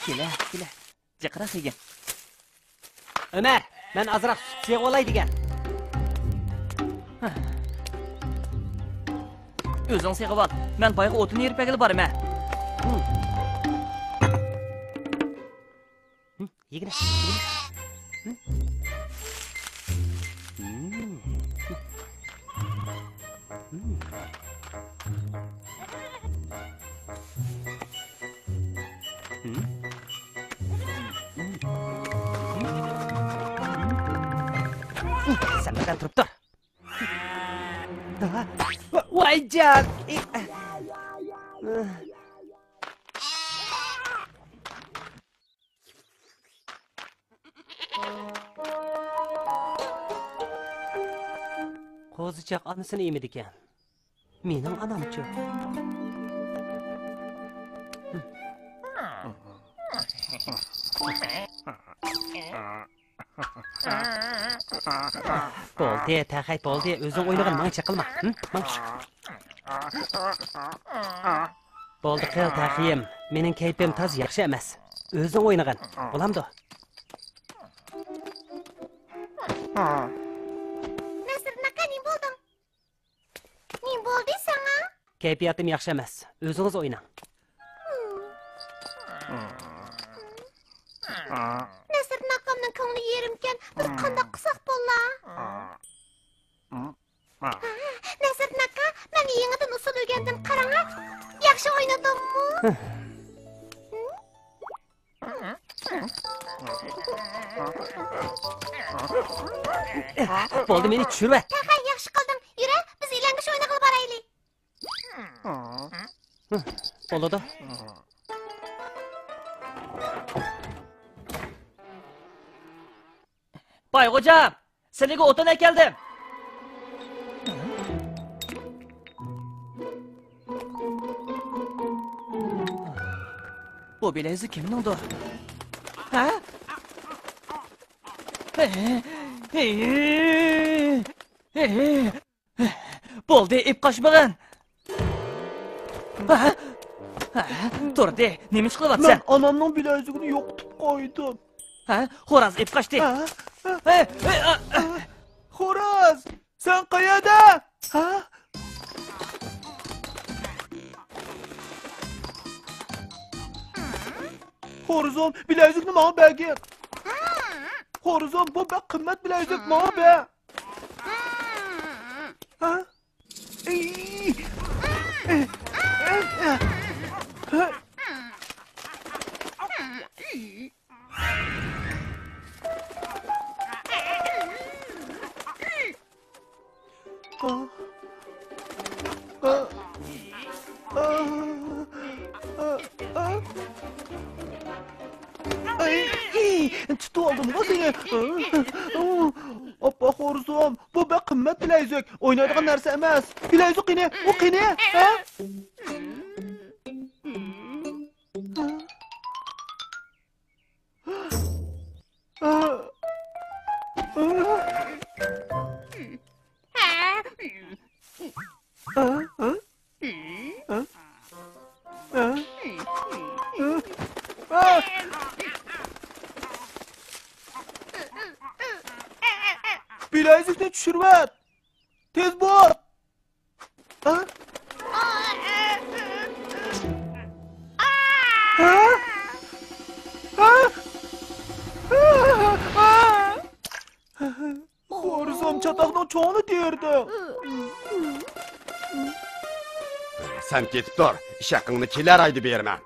Kela. Jiqira qilgan. Ömer, men azroq sut seg'ib olay degan. O'zing seg'ib ol. Men boyga o'tini yerib kelib boraman. Yigina. Sen birden turib tur. Voy jon. Qo'zichoq onasini yemidi ekan. Mening onam-chi. Bo'ldi, taqay bo'ldi. O'zing o'ynagan menga qilma. Bo'ldi, qil taqiyim. Mening kayfim toz yaxshi emas. O'zing o'ynagan. Bo'lamdi. Kayfiyatim yaxshi emas. O'zingiz o'ynang. Nasr naqamning ko'ngli yerimkan, bir qanday qilsak bo'lar? Nasr naqa, men yangidan usul o'rgandim, qarang. Yaxshi o'ynadimmi? Bo'ldi, meni tushirma. Taqay yaxshi qilding. Yura, biz ilangish o'yna qilib boraylik. Bo'ladi. Boyxo'jam, sizlarga o'tin keldim. Bu bilezik kimningdir? Ha? Bo'ldi, ip qochmagan. Turdi, nima ish qilyapsan? Men onamning bilagini yo'qotib qo'ydim. Ha? Xo'roz ip qochdi. Xo'roz, sen qayerda? Ha? Xo'rozom, bilagini menga bergin. Xo'rozom, bu bak qimmat bilazik menga ber. Ha? Tutib oldimmi seni? Oppa xo'rozom, bu bak qimmat bilazik. O'ynaydigan narsa emas. Bilazik qini, u qini, ha? Bilezikni tushirvat. Tez bo'l. Ha? Xo'rozom chatoqning cho'g'ini terdi. Sen ketib tur. Ish haqingni kelar aydi berman.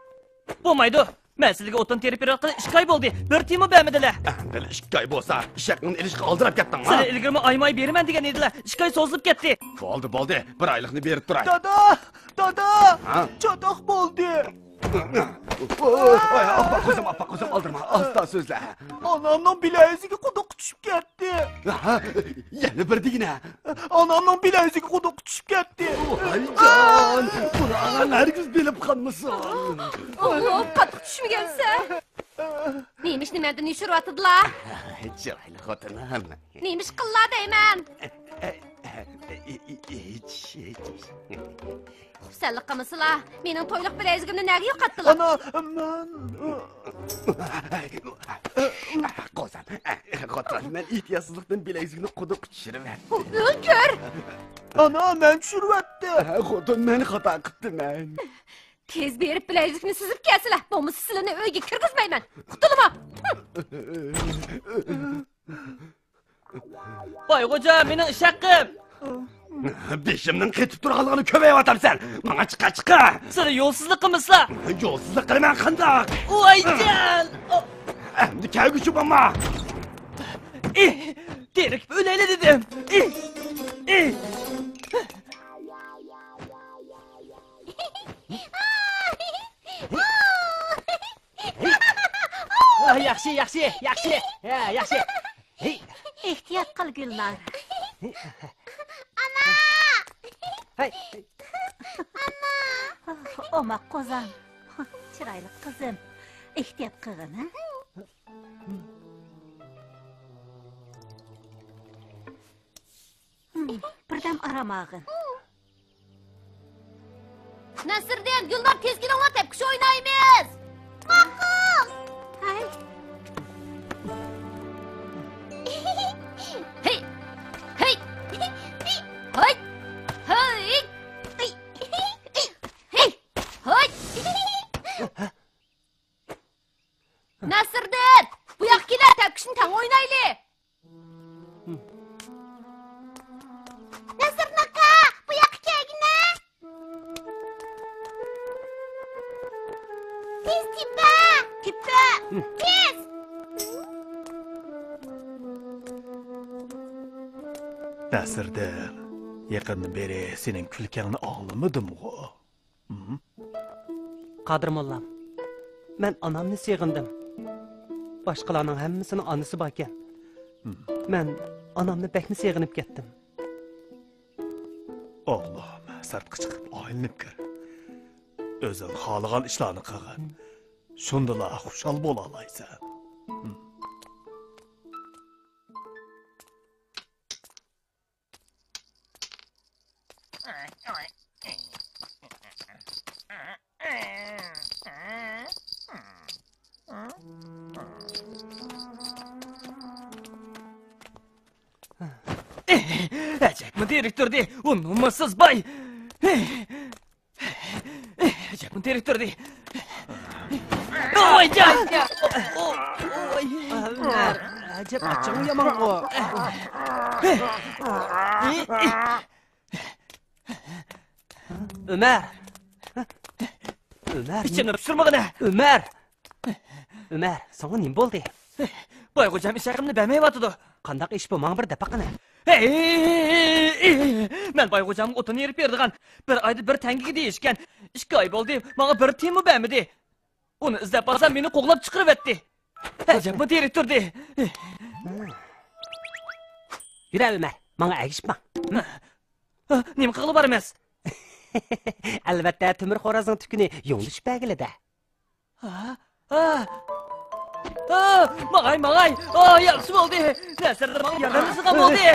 Bo'lmaydi. Men sizlarga o'tin terib berayotgan 2 oy bo'ldi. Bir tiyimi bermadilar. Endi 2 oy bo'lsa, ish haqingni ilishga oldirib ketdingmi? Sizlar ilgirma oymay beraman degan edilar. 2 oy so'zilib ketdi. Bo'ldi. 1 oylikni berib turay. Dada! Chatoq bo'ldi. Oppa qizim oldirma. Asta so'zla. Onamning bilaziga quduq tushib ketdi. Yana bir degina. Onamning bilaziga quduq tushib ketdi. Ayjon, buni anang hargiz bilib qolmasin. Oğlum, qattiq tushmagansa. Neymiş nimeden yushiryaptilar? Chiroyli xotinim. Neymiş qillar deyman? Hiç. Xursandlik qilmasizlar. Mening to'yliq bilagizimni nega yo'qotdilar? Ana, men... Qozan, men ehtiyotsizlikdan bilagizlikni quduq tushirib O'lgur! Ana, men tushirvatdi. Xotin men xato qildim. Tez berib bilagizimni sizib kelsizlar. Bo'lmasa sizlarni uyga kirgizmayman. Qutulma. Boyxo'ja, mening ish haqqim. Beshimning ketib turganligini ko'payayotamsan. Menga chiqa. Sizlar yo'lsizlik qilmasizlar. Yo'lsizlik qilaman qandoq? Voyjan! Endi kelguchi bo'lma. Derik o'layli dedim. Yaxshi. Yaxshi. Hey. Ehtiyot qil Gulnar. Hey. Oma qozon. Chiroyli qizim. Ehtiyot qilgin, ha? Birdam aramag'in. Nasriddin, Gulnar tezgina o'ynab tepkish o'ynaymiz. Ma'qul. Hay. Hey. Hey. Hay. Hay. Hey. Hay. Nasriddin, bu yoqqa kelar, tepkishni tang o'ynayli. Nasriddin aka, bu yoqqa kelgina. Tez tipa. Tez. Nasirdir, yaqindan beri sening kulkangni og'lamadim-ku. Qadir mollam. Men anamni seg'indim. Boshqalarning hammasini onasi bor ekan. Men anamni bekni seg'inib ketdim. O'g'lim, sirtqa chiqib oylinib kir. O'zing xohlagan ishlarni qilgin. Shundala xushal bo'la olaysan. Ajabmi direktordi, u nomussiz boy. Ajabmi direktordi. Voyjan! Ömer, ajab achchig'im yomon-ku. Ömer. Ichimni pishirmag'ina. Ömer, sana nima bo'ldi? Boyxo'jam ish haqimni bermayotdi. Qandaq ish bu? Menga bir dapaqina. Men boyxo'jamga o'tin yerib berdigan. Bir oyda bir tangiga deyishgan. 2 oy bo'ldi, menga bir tiyinmi bermadi. Uni izlab borsam meni qo'g'lab chiqaribdi. Ajabmi direktordi. Yura Ömer, menga agishma. Nima qilib boramiz? Albatta, Timur xo'rozning tukuni yo'nlish bagilida. Mag'ay. Yaxshi bo'ldi. Nasrda menga yordam qilgan bo'ldi.